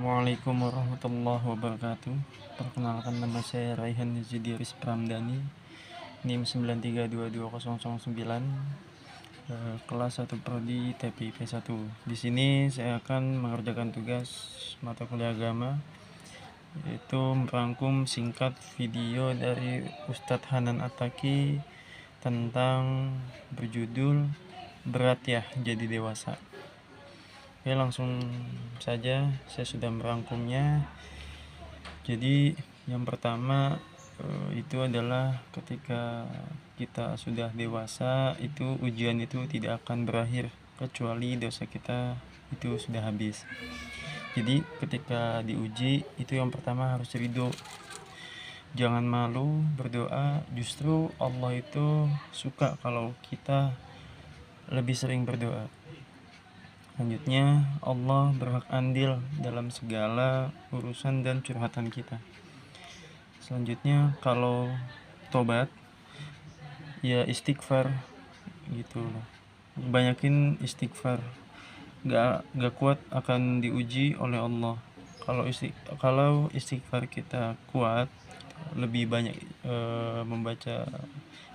Assalamualaikum warahmatullahi wabarakatuh. Perkenalkan, nama saya Raihan Zidiris Pramdani, NIM 93220009, kelas 1 Prodi TPIP 1. Di sini saya akan mengerjakan tugas mata kuliah agama, yaitu merangkum singkat video dari Ustadz Hanan Attaqi tentang berjudul "Berat Ya Jadi Dewasa". Oke, langsung saja, saya sudah merangkumnya. Jadi yang pertama itu adalah ketika kita sudah dewasa, itu ujian itu tidak akan berakhir kecuali dosa kita itu sudah habis. Jadi ketika diuji, itu yang pertama harus ridho, jangan malu berdoa. Justru Allah itu suka kalau kita lebih sering berdoa. Selanjutnya, Allah berhak andil dalam segala urusan dan curhatan kita. Selanjutnya, kalau tobat, ya istighfar gitu loh. Banyakin istighfar. Gak kuat akan diuji oleh Allah. Kalau istighfar kita kuat, lebih banyak membaca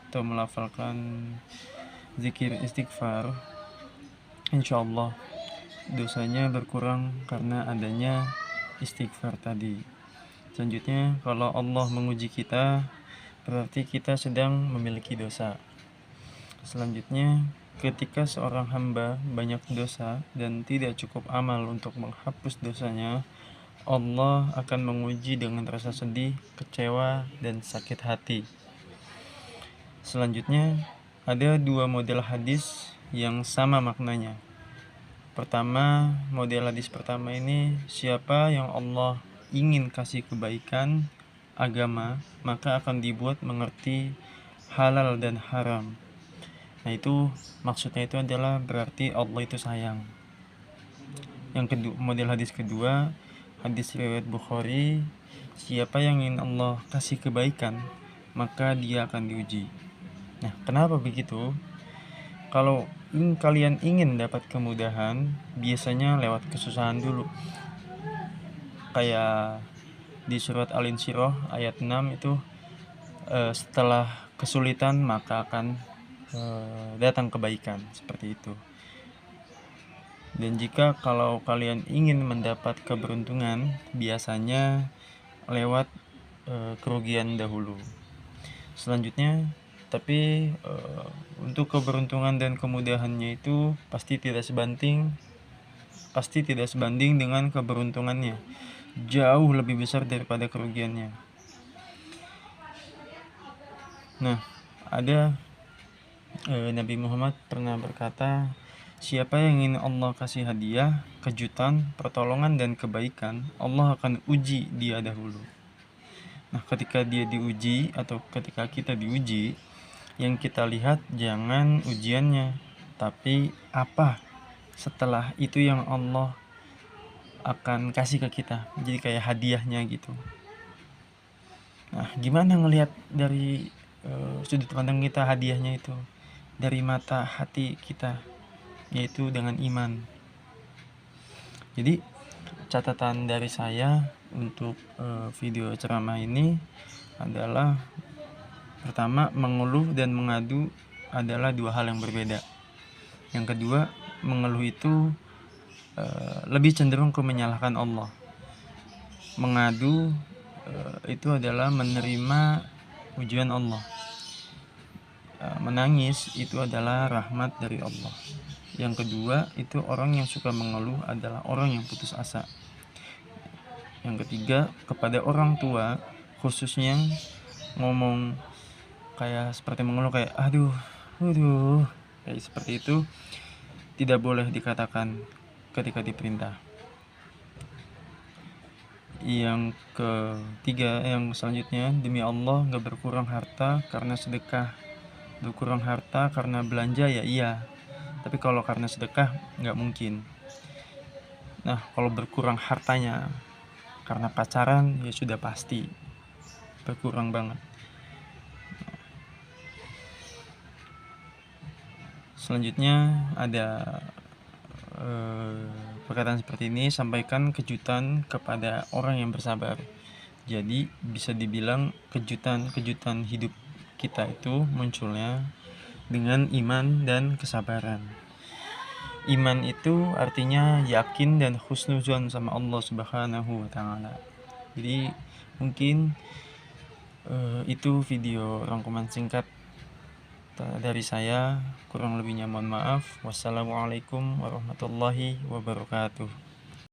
atau melafalkan zikir istighfar, insya Allah dosanya berkurang karena adanya istighfar tadi. Selanjutnya, kalau Allah menguji kita, berarti kita sedang memiliki dosa. Selanjutnya, ketika seorang hamba banyak dosa dan tidak cukup amal untuk menghapus dosanya, Allah akan menguji dengan rasa sedih, kecewa, dan sakit hati. Selanjutnya, ada dua model hadis yang sama maknanya. Pertama, model hadis pertama ini, siapa yang Allah ingin kasih kebaikan agama, maka akan dibuat mengerti halal dan haram. Nah, itu maksudnya itu adalah berarti Allah itu sayang. Yang kedua, model hadis kedua, hadis riwayat Bukhari, siapa yang ingin Allah kasih kebaikan, maka dia akan diuji. Nah, kenapa begitu? Kalau kalian ingin dapat kemudahan, biasanya lewat kesusahan dulu. Kayak di surat Al-Insyirah ayat 6 itu, setelah kesulitan maka akan datang kebaikan, seperti itu. Dan jika kalau kalian ingin mendapat keberuntungan, biasanya lewat kerugian dahulu. Selanjutnya, tapi untuk keberuntungan dan kemudahannya itu pasti tidak sebanding dengan keberuntungannya, jauh lebih besar daripada kerugiannya. Nah, ada Nabi Muhammad pernah berkata, siapa yang ingin Allah kasih hadiah, kejutan, pertolongan, dan kebaikan, Allah akan uji dia dahulu. Nah, ketika dia diuji atau ketika kita diuji, yang kita lihat jangan ujiannya, tapi apa setelah itu yang Allah akan kasih ke kita. Jadi kayak hadiahnya gitu. Nah, gimana ngelihat dari sudut pandang kita hadiahnya itu? Dari mata hati kita, yaitu dengan iman. Jadi catatan dari saya untuk video ceramah ini adalah, pertama, mengeluh dan mengadu adalah dua hal yang berbeda. Yang kedua, mengeluh itu lebih cenderung ke menyalahkan Allah. Mengadu itu adalah menerima ujian Allah. Menangis itu adalah rahmat dari Allah. Yang kedua, itu orang yang suka mengeluh adalah orang yang putus asa. Yang ketiga, kepada orang tua khususnya, ngomong kayak seperti mengeluh, kayak aduh, kayak seperti itu tidak boleh dikatakan ketika diperintah. Yang ketiga, yang selanjutnya, demi Allah gak berkurang harta karena sedekah. Berkurang harta karena belanja ya iya, tapi kalau karena sedekah gak mungkin. Nah, kalau berkurang hartanya karena pacaran, ya sudah pasti berkurang banget. Selanjutnya ada perkataan seperti ini, sampaikan kejutan kepada orang yang bersabar. Jadi bisa dibilang kejutan hidup kita itu munculnya dengan iman dan kesabaran. Iman itu artinya yakin dan husnuzon sama Allah Subhanahu wa taala. Jadi mungkin itu video rangkuman singkat dari saya. Kurang lebihnya mohon maaf. Wassalamualaikum warahmatullahi wabarakatuh.